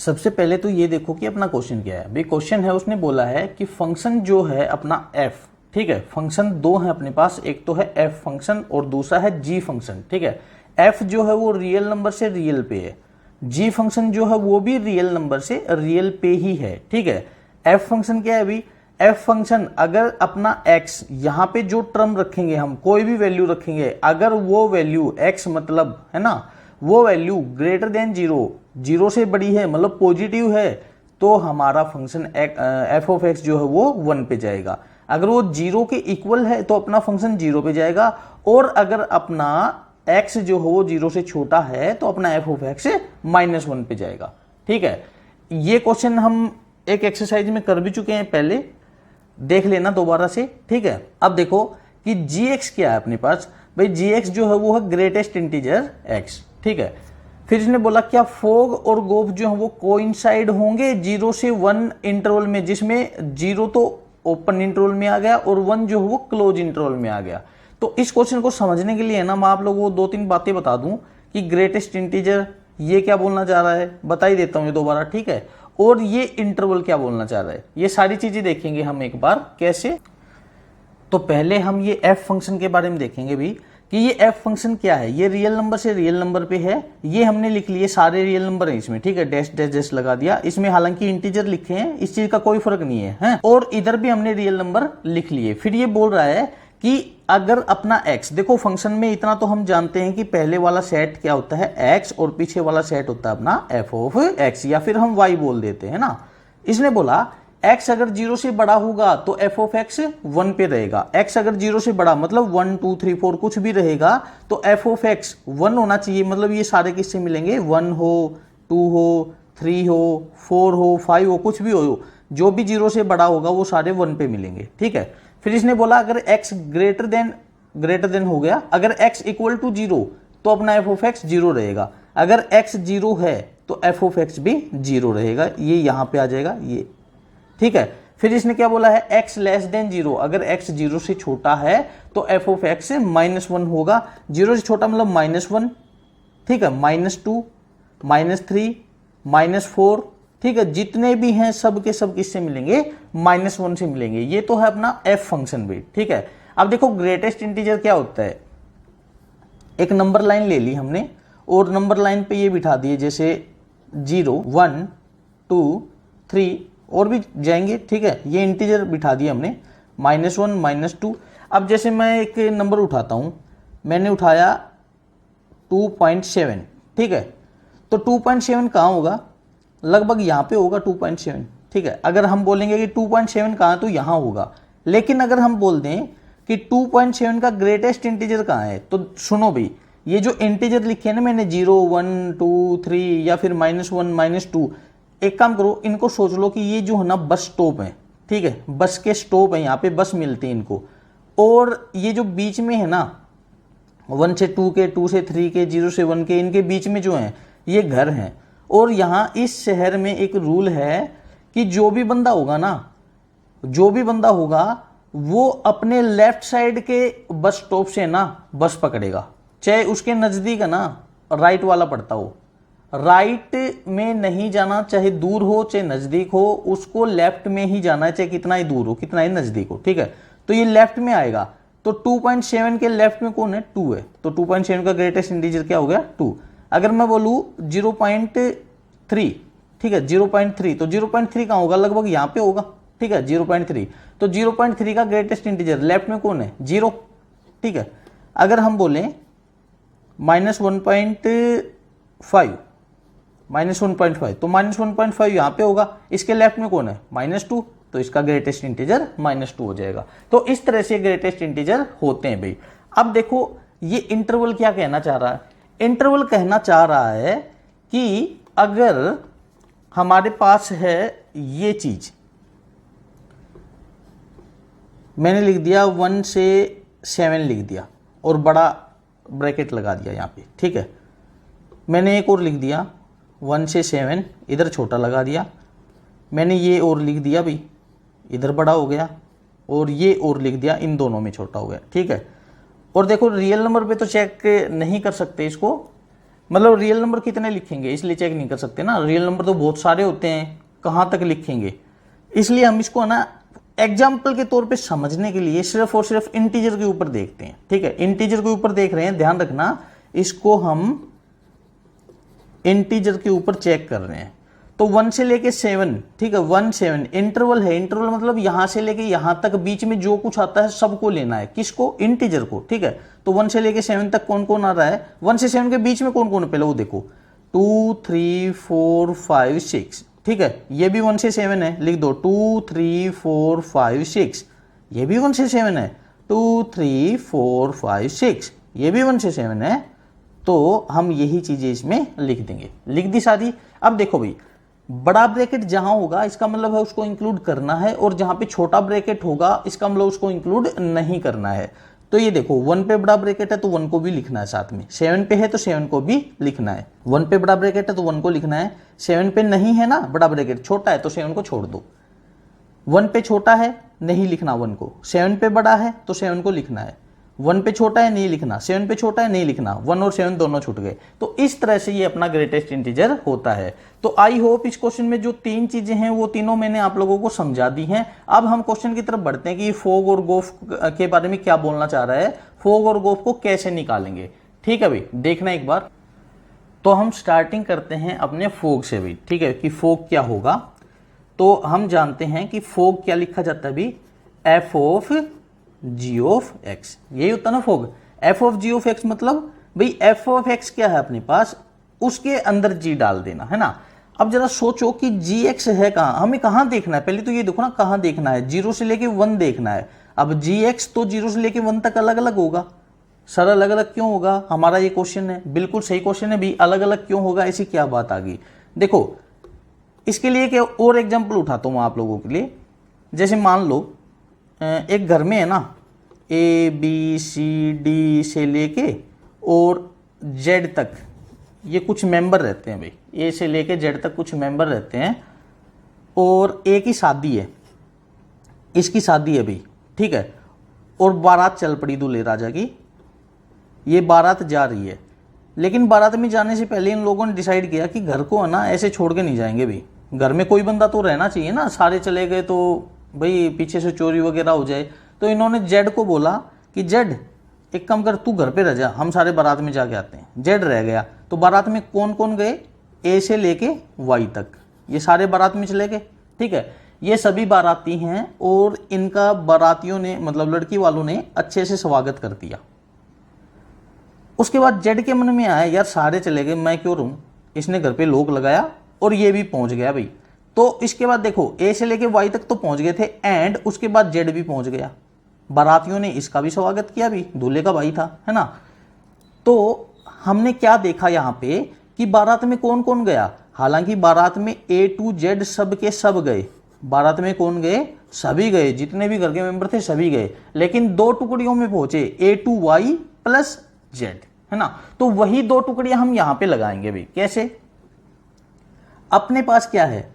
सबसे पहले तो ये देखो कि अपना क्वेश्चन क्या है। भाई क्वेश्चन है, उसने बोला है कि फंक्शन जो है अपना एफ, ठीक है, फंक्शन दो है अपने पास, एक तो है एफ फंक्शन और दूसरा है जी फंक्शन, ठीक है। एफ जो है वो रियल नंबर से रियल पे है, जी फंक्शन जो है वो भी रियल नंबर से रियल पे ही है, ठीक है। एफ फंक्शन क्या है अभी, एफ फंक्शन अगर अपना एक्स यहां पे जो टर्म रखेंगे, हम कोई भी वैल्यू रखेंगे, अगर वो वैल्यू एक्स मतलब है ना, वो value greater than zero, zero से बड़ी है मतलब पॉजिटिव है, तो हमारा फंक्शन एफ ऑफ एक्स जो है वो 1 पे जाएगा। अगर वो जीरो के इक्वल है तो अपना फंक्शन 0 पे जाएगा, और अगर अपना एक्स जो है वो 0 से छोटा है तो अपना एफ ऑफ एक्स -1 पे जाएगा, ठीक है। ये क्वेश्चन हम एक एक्सरसाइज में कर भी चुके हैं पहले, देख लेना दोबारा से, ठीक है। अब देखो कि जी एक्स क्या है अपने पास, भाई जी एक्स जो है वो है ग्रेटेस्ट इंटीजर एक्स, ठीक है। फिर इसने बोला क्या फोग और गोफ जो है वो कोइंसाइड होंगे 0 से 1 इंटरवल में, जिसमें 0 तो ओपन इंटरवल में आ गया और 1 जो है वो क्लोज इंटरवल में आ गया। तो इस क्वेश्चन को समझने के लिए ना मैं आप लोगों को 2-3 बातें बता दूं कि ग्रेटेस्ट इंटीजर ये क्या बोलना चाह रहा है, बता ही देता हूं ये दोबारा, ठीक है। और ये इंटरवल क्या बोलना चाह रहा है, ये सारी चीजें देखेंगे हम एक बार कैसे। तो पहले हम ये एफ फंक्शन के बारे में देखेंगे भी कि ये एफ फंक्शन क्या है। ये रियल नंबर से रियल नंबर पे है, ये हमने लिख लिए, सारे रियल नंबर हैं इसमें, ठीक है, डैश डैश डैश लगा दिया। इसमें हालांकि इंटीजर लिखे हैं, इस चीज का कोई फर्क नहीं है, और इधर भी हमने रियल नंबर लिख लिए। फिर ये बोल रहा है कि अगर अपना x, देखो फंक्शन में इतना तो हम जानते हैं कि पहले वाला सेट क्या होता है x, और पीछे वाला सेट होता है अपना f ऑफ x, या फिर हम y बोल देते हैं ना। इसने बोला x अगर 0 से बड़ा होगा तो f ऑफ x 1 पे रहेगा, x अगर 0 से बड़ा मतलब 1 2 3 4 कुछ भी रहेगा तो f ऑफ x 1 होना चाहिए, मतलब ये सारे किससे मिलेंगे, 1 हो 2 हो 3 हो 4 हो 5 हो, कुछ भी हो, जो भी 0 से बड़ा होगा वो सारे 1 पे मिलेंगे, ठीक है। फिर इसने बोला अगर x ग्रेटर देन हो गया, अगर x इक्वल टू 0 तो अपना f ऑफ x 0 रहेगा, अगर x 0 है तो f ऑफ x भी 0 रहेगा, ये यहां पे आ जाएगा ये, ठीक है। फिर इसने क्या बोला है, x लेस देन 0, अगर x 0 से छोटा है तो f ऑफ x -1 होगा, 0 से छोटा मतलब -1, ठीक है, -2 -3 -4, ठीक है, जितने भी हैं सब के सब किससे मिलेंगे, -1 से मिलेंगे। ये तो है अपना f फंक्शन भी, ठीक है। अब देखो ग्रेटेस्ट इंटीजर क्या होता है, एक नंबर लाइन ले ली हमने और नंबर लाइन पे ये बिठा दिए, जैसे 0 1 2 3 और भी जाएंगे, ठीक है, ये इंटीजर बिठा दिए हमने, -1 -2। अब जैसे मैं एक नंबर उठाता हूं, मैंने उठाया 2.7, ठीक है, तो 2.7 कहाँ होगा, लगभग यहाँ पे होगा 2.7, ठीक है। अगर हम बोलेंगे कि 2.7 कहाँ तो यहाँ होगा, लेकिन अगर हम बोल दें कि 2.7 का ग्रेटेस्ट इंटीजर कहाँ है, तो सुनो भाई, ये जो इंटीजर लिखे हैं ना मैंने 0 1 2 3 या फिर -1 -2, एक काम करो, इनको सोच लो कि ये जो है ना बस स्टॉप है, ठीक है, बस के स्टॉप है, यहाँ पे बस मिलते हैं इनको, और ये जो बीच में है ना 1 से 2 के, 2 से 3 के, 0 से 1 के, इनके बीच में जो है ये घर हैं। और यहाँ इस शहर में एक रूल है कि जो भी बंदा होगा वो अपने लेफ्ट साइड के बस स्टॉप से ना बस पकड़ेगा, चाहे उसके नजदीक है ना राइट वाला पड़ता हो, राइट में नहीं जाना, चाहे दूर हो चाहे नजदीक हो, उसको लेफ्ट में ही जाना है, चाहे कितना ही दूर हो कितना ही नजदीक हो, ठीक है। तो ये लेफ्ट में आएगा, तो 2.7 के लेफ्ट में कौन है, 2 है, तो 2.7 का ग्रेटेस्ट इंटीजर क्या हो गया, 2। अगर मैं बोलूं 0.3, ठीक है, 0.3, तो 0.3 कहाँ होगा, लगभग यहाँ पे होगा, ठीक है, 0.3, तो 0.3 का ग्रेटेस्ट इंटीजर लेफ्ट में कौन है, 0, ठीक है। अगर हम बोलें -1.5 तो -1.5 यहाँ पे होगा, इसके लेफ्ट में कौन है, -2, तो इसका ग्रेटेस्ट इंटीजर -2 हो जाएगा। तो इस तरह से ग्रेटेस्ट इंटीजर होते हैं भाई। अब देखो ये इंटरवल क्या कहना चाह रहा है, इंटरवल कहना चाह रहा है कि अगर हमारे पास है ये चीज, मैंने लिख दिया 1 से 7 लिख दिया और बड़ा ब्रैकेट लगा दिया यहाँ पे, ठीक है, मैंने एक और लिख दिया 1 से 7, इधर छोटा लगा दिया, मैंने ये और लिख दिया भाई, इधर बड़ा हो गया, और ये और लिख दिया, इन दोनों में छोटा हो गया, ठीक है। और देखो रियल नंबर पे तो चेक नहीं कर सकते इसको, मतलब रियल नंबर कितने लिखेंगे इसलिए चेक नहीं कर सकते ना, रियल नंबर तो बहुत सारे होते हैं, कहां तक लिखेंगे। इसलिए हम इसको ना एग्जाम्पल के तौर पे समझने के लिए सिर्फ और सिर्फ इंटीजर के ऊपर देखते हैं। ठीक है, इंटीजर के ऊपर देख रहे हैं, ध्यान रखना, इसको हम इंटीजर के ऊपर चेक कर रहे हैं। तो 1 से लेके 7, ठीक है, 1 7 इंटरवल है। इंटरवल मतलब यहां से लेके यहां तक बीच में जो कुछ आता है सबको लेना है, किसको, इंटीजर को। ठीक है, तो 1 से लेके 7 तक कौन कौन आ रहा है, 1 से 7 के बीच में कौन कौन है पहले वो देखो, 2 3 4 5 6। ठीक है, ये भी 1 से 7 है, लिख दो 2 3 4 5 6। ये भी 1 से 7 है, 2 3 4 5 6। ये भी 1 से 7 है, तो हम यही चीजें इसमें लिख देंगे। लिख दी सारी। अब देखो भाई, बड़ा ब्रैकेट जहां होगा इसका मतलब है उसको इंक्लूड करना है, और जहां पे छोटा ब्रैकेट होगा इसका मतलब उसको इंक्लूड नहीं करना है। तो ये देखो 1 पे बड़ा ब्रैकेट है तो 1 को भी लिखना है साथ में, 7 पे है तो 7 को भी लिखना है। 1 पे बड़ा ब्रैकेट है तो 1 को लिखना है, 7 पे नहीं है ना बड़ा ब्रैकेट, छोटा है तो 7 को छोड़ दो। 1 पे छोटा है नहीं लिखना 1 को, 7 पे बड़ा है तो 7 को लिखना है। 1 पे छोटा है नहीं लिखना, 7 पे छोटा है नहीं लिखना, 1 और 7 दोनों छूट गए। तो इस तरह से ये अपना ग्रेटेस्ट इंटीजर होता है। तो आई होप इस क्वेश्चन में जो 3 चीजें हैं वो तीनों मैंने आप लोगों को समझा दी हैं। अब हम क्वेश्चन की तरफ बढ़ते हैं कि फोग और गोफ के बारे में क्या बोलना चाह रहा है, फोग और गोफ को कैसे निकालेंगे। ठीक है भाई, देखना एक बार। तो हम स्टार्टिंग करते हैं अपने फोग से भी। ठीक है, कि फोग क्या होगा। तो हम जानते हैं कि फोग क्या लिखा जाता है भी, F of G of X, यही होता है ना fog. F of G of X मतलब भाई एफ ऑफ एक्स क्या है अपने पास, उसके अंदर जी डाल देना है ना। अब जरा सोचो कि जी एक्स है कहां, हमें कहां देखना है, पहले तो ये देखो ना कहां देखना है, 0 से लेके 1 देखना है। अब जी एक्स तो 0 से लेके 1 तक अलग अलग होगा। सर अलग अलग क्यों होगा, हमारा ये क्वेश्चन है, बिल्कुल सही क्वेश्चन है भी, अलग अलग क्यों होगा, ऐसी क्या बात आ गई। देखो इसके लिए क्या और एग्जाम्पल उठाता हूं आप लोगों के लिए। जैसे मान लो एक घर में है ना, ए बी सी डी से लेके और जेड तक ये कुछ मेंबर रहते हैं भाई, ए से लेके जेड तक कुछ मेंबर रहते हैं, और ए की शादी है, इसकी शादी है भाई। ठीक है, और बारात चल पड़ी दूल्हे राजा की, ये बारात जा रही है। लेकिन बारात में जाने से पहले इन लोगों ने डिसाइड किया कि घर को है ना ऐसे छोड़ के नहीं जाएंगे भाई, घर में कोई बंदा तो रहना चाहिए ना, सारे चले गए तो भाई पीछे से चोरी वगैरह हो जाए। तो इन्होंने जेड को बोला कि जेड एक काम कर, तू घर पे रह जा, हम सारे बारात में जाके आते हैं। जेड रह गया। तो बारात में कौन कौन गए, ए से लेके वाई तक, ये सारे बारात में चले गए। ठीक है, ये सभी बाराती हैं और इनका बारातियों ने मतलब लड़की वालों ने अच्छे से स्वागत कर दिया। उसके बाद जेड के मन में आया यार सारे चले गए, मैं क्यों रहूं, इसने घर पे लोक लगाया और ये भी पहुंच गया भाई। तो इसके बाद देखो ए से लेके वाई तक तो पहुंच गए थे, एंड उसके बाद जेड भी पहुंच गया। बारातियों ने इसका भी स्वागत किया भी, दूल्हे का भाई था, है ना। तो हमने क्या देखा यहाँ पे कि बारात में कौन कौन गया, हालांकि बारात में ए टू जेड सब के सब गए। बारात में कौन गए, सभी गए, जितने भी घर के मेंबर थे सभी गए, लेकिन 2 टुकड़ियों में पहुंचे, ए टू वाई प्लस जेड, है ना। तो वही 2 टुकड़ियां हम यहां पे लगाएंगे भाई। कैसे, अपने पास क्या है,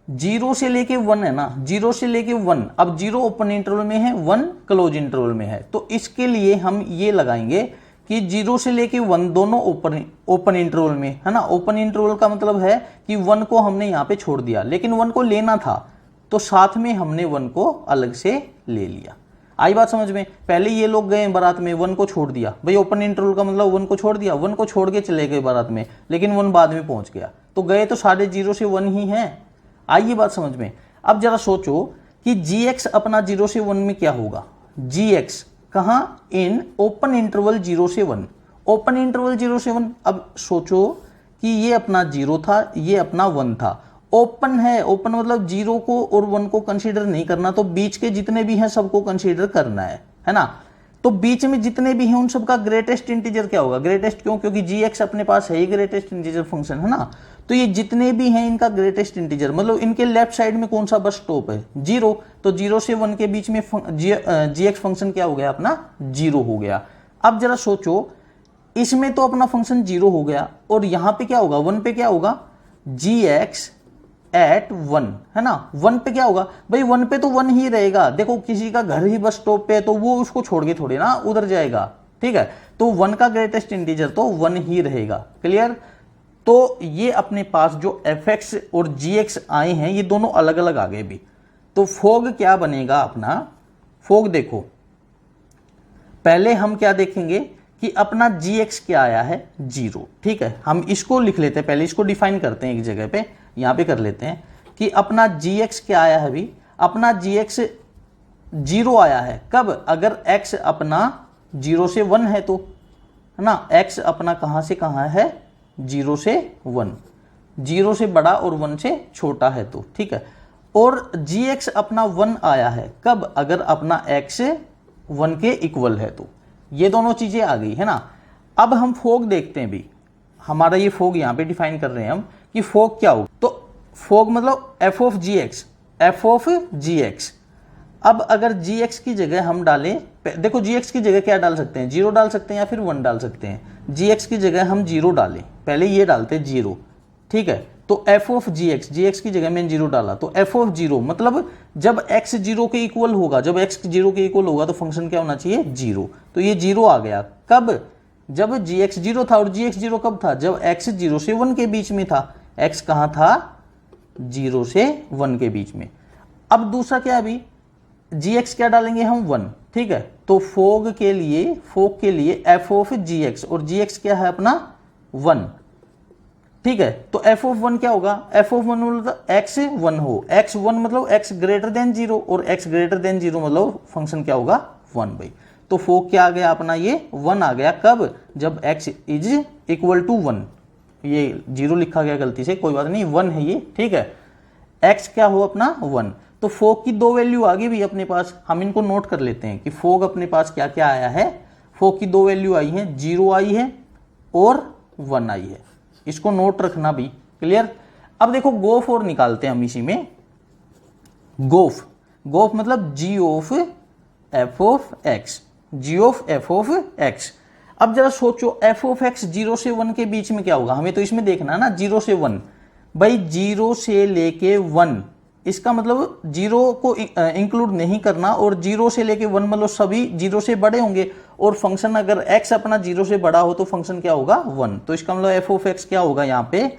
0 से लेके 1 है ना, 0 से लेके 1। अब 0 ओपन इंटरवल में है, 1 क्लोज इंटरवल में है। तो इसके लिए हम ये लगाएंगे कि 0 से लेके 1 दोनों ओपन इंटरवल में है ना। ओपन इंटरवल का मतलब है कि 1 को हमने यहां पे छोड़ दिया, लेकिन 1 को लेना था तो साथ में हमने 1 को अलग से ले लिया। आई बात समझ में। पहले ये लोग गए बारात में, 1 को छोड़ दिया भाई, ओपन इंटरवल का मतलब 1 को छोड़ दिया, 1 को छोड़ के चले गए बारात में, लेकिन 1 बाद में पहुंच गया। तो गए तो सारे 0 से 1 ही हैं। आइए बात समझ में। अब जरा सोचो कि gx अपना 0 से 1 में क्या होगा, gx कहां, इन ओपन इंटरवल 0 से 1, ओपन इंटरवल 0 से 1। अब सोचो कि ये अपना 0 था, ये अपना 1 था, ओपन है, ओपन मतलब 0 को और 1 को कंसीडर नहीं करना, तो बीच के जितने भी हैं सबको कंसीडर करना है ना। तो बीच में जितने भी हैं उन सबका ग्रेटेस्ट इंटीजर क्या होगा, ग्रेटेस्ट क्यों, क्योंकि gx अपने पास है ही ग्रेटेस्ट इंटीजर फंक्शन, है ना। तो ये जितने भी हैं इनका ग्रेटेस्ट इंटीजर, मतलब इनके लेफ्ट साइड में कौन सा बस स्टॉप है, 0। तो 0 से 1 के बीच में gx फंक्शन क्या हो गया, अपना 0 हो गया। अब जरा सोचो, इसमें तो अपना फंक्शन 0 हो गया, और यहां पे क्या होगा, 1 पे क्या होगा, gx एट 1, है ना। 1 पे क्या होगा भाई, 1 पे तो 1 ही रहेगा। देखो किसी का घर ही बस स्टॉप पे है तो वो उसको छोड़ के थोड़े ना उधर जाएगा, ठीक है। तो 1 का ग्रेटेस्ट इंटीजर तो 1 ही रहेगा। क्लियर। तो ये अपने पास जो fx और gx आए हैं ये दोनों अलग अलग आ गए भी। तो फोग क्या बनेगा अपना, फोग देखो पहले हम क्या देखेंगे कि अपना gx क्या आया है 0। ठीक है, हम इसको लिख लेते हैं, पहले इसको डिफाइन करते हैं एक जगह पे, यहां पे कर लेते हैं कि अपना gx क्या आया है भी, अपना gx 0 आया है। कब, अगर x अपना 0 से 1 है तो, है ना, x अपना कहां से कहां है 0 से 1, 0 से बड़ा और 1 से छोटा है तो, ठीक है। और gx अपना 1 आया है कब, अगर अपना x 1 के इक्वल है तो। ये दोनों चीजें आ गई है ना। अब हम फोग देखते हैं भी, हमारा ये फोग यहां पे डिफाइन कर रहे हैं हम कि फोग क्या हो। तो फोग मतलब f ऑफ gx। अब अगर gx की जगह हम डालें, देखो gx की जगह क्या डाल सकते हैं, 0 डाल सकते हैं या फिर 1 डाल सकते हैं। gx की जगह हम 0 डालें, पहले ये डालते हैं 0, ठीक है। तो f ऑफ gx की जगह मैंने 0 डाला, तो f ऑफ 0 मतलब जब x 0 के इक्वल होगा, जब x 0 के इक्वल होगा तो फंक्शन क्या होना चाहिए 0। तो ये 0 आ गया कब, जब gx 0 था। और gx 0 कब था, जब x 0 से 1 के बीच में था। x कहां था, 0 से 1 के बीच में। अब दूसरा क्या, अभी gx क्या डालेंगे हम 1, ठीक है। तो फोग के लिए f ऑफ gx, और gx क्या है अपना 1, ठीक है। तो f ऑफ 1 क्या होगा, f ऑफ 1 मतलब x 1 हो, x 1 मतलब x ग्रेटर देन 0, और x ग्रेटर देन 0 मतलब फंक्शन क्या होगा 1 भाई। तो फोग क्या आ गया अपना, ये 1 आ गया कब, जब x इज इक्वल टू 1। ये 0 लिखा गया गलती से, कोई बात नहीं, 1 है ये, ठीक है। x क्या हो अपना 1। तो फोग की 2 वैल्यू आ गई भी अपने पास, हम इनको नोट कर लेते हैं कि फोग अपने पास क्या क्या आया है। फोग की 2 वैल्यू आई है, 0 आई है और 1 आई है, इसको नोट रखना भी। क्लियर। अब देखो गोफ और निकालते हैं हम इसी में। गोफ मतलब g of f of x, g of f of x। अब जरा सोचो f ऑफ x 0 से 1 के बीच में क्या होगा, हमें तो इसमें देखना है ना 0 से 1। भाई 0 से लेके 1, इसका मतलब 0 को इंक्लूड नहीं करना, और 0 से लेके 1 मतलब सभी 0 से बड़े होंगे। और फंक्शन अगर x अपना 0 से बड़ा हो तो फंक्शन क्या होगा 1। तो इसका मतलब f ऑफ x क्या होगा यहाँ पे,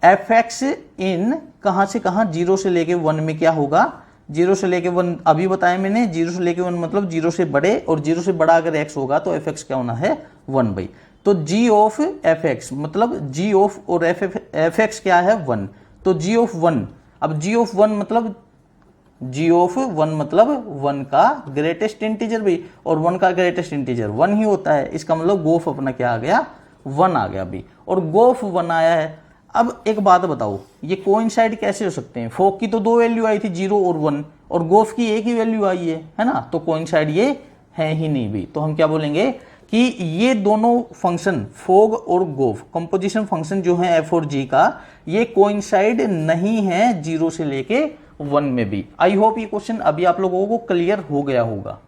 fx इन कहां से कहां 0 से लेके 1 में क्या होगा, 0 से लेके 1 अभी बताया मैंने, 0 से लेके 1 मतलब 0 से बड़े, और 0 से बड़ा अगर x होगा तो fx क्या होना है 1 भाई। तो g ऑफ fx मतलब g ऑफ और fx क्या है 1, तो g ऑफ 1। अब g ऑफ 1 मतलब 1 का ग्रेटेस्ट इंटीजर भी, और 1 का ग्रेटेस्ट इंटीजर 1 ही होता है। इसका मतलब गोफ अपना क्या आ गया 1 आ गया भी, और गोफ 1 आया है। अब एक बात बताओ, ये कोइंसाइड कैसे हो सकते हैं, फोग की तो 2 वैल्यू आई थी 0 और 1, और गोफ की एक ही वैल्यू आई है ना, तो कोइंसाइड ये है ही नहीं भी। तो हम क्या बोलेंगे कि ये दोनों फंक्शन फोग और गोफ कंपोजिशन फंक्शन जो है f और g का, ये कोइंसाइड नहीं है 0 से लेके 1 में भी। आई होप ये क्वेश्चन अभी आप लोगों को क्लियर हो गया होगा।